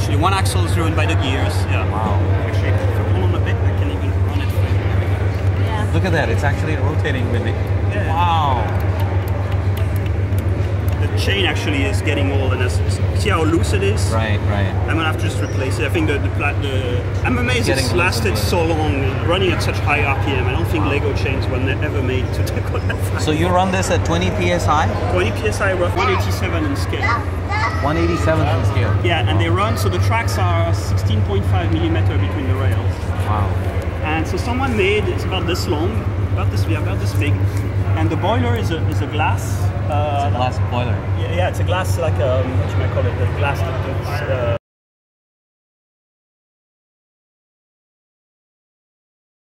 actually. One axle is ruined by the gears. Yeah. Wow. Actually, if I pull on a bit, I can even run it for you. Yeah. Look at that. It's actually rotating with it. Yeah. Wow. The chain actually is getting old, and see how loose it is? Right, right. I'm gonna have to just replace it. I think I'm amazed it's lasted so long, running at such high RPM. I don't think Lego chains were ever made to tackle that fast. So you run this at 20 psi? 20 psi, rough 187 in scale. 187 in scale. Yeah, and they run, so the tracks are 16.5 millimeter between the rails. Wow. And so someone made, it's about this long, about this big, and the boiler is a glass. It's a glass boiler. Yeah, it's a glass like what you might call it, a glass that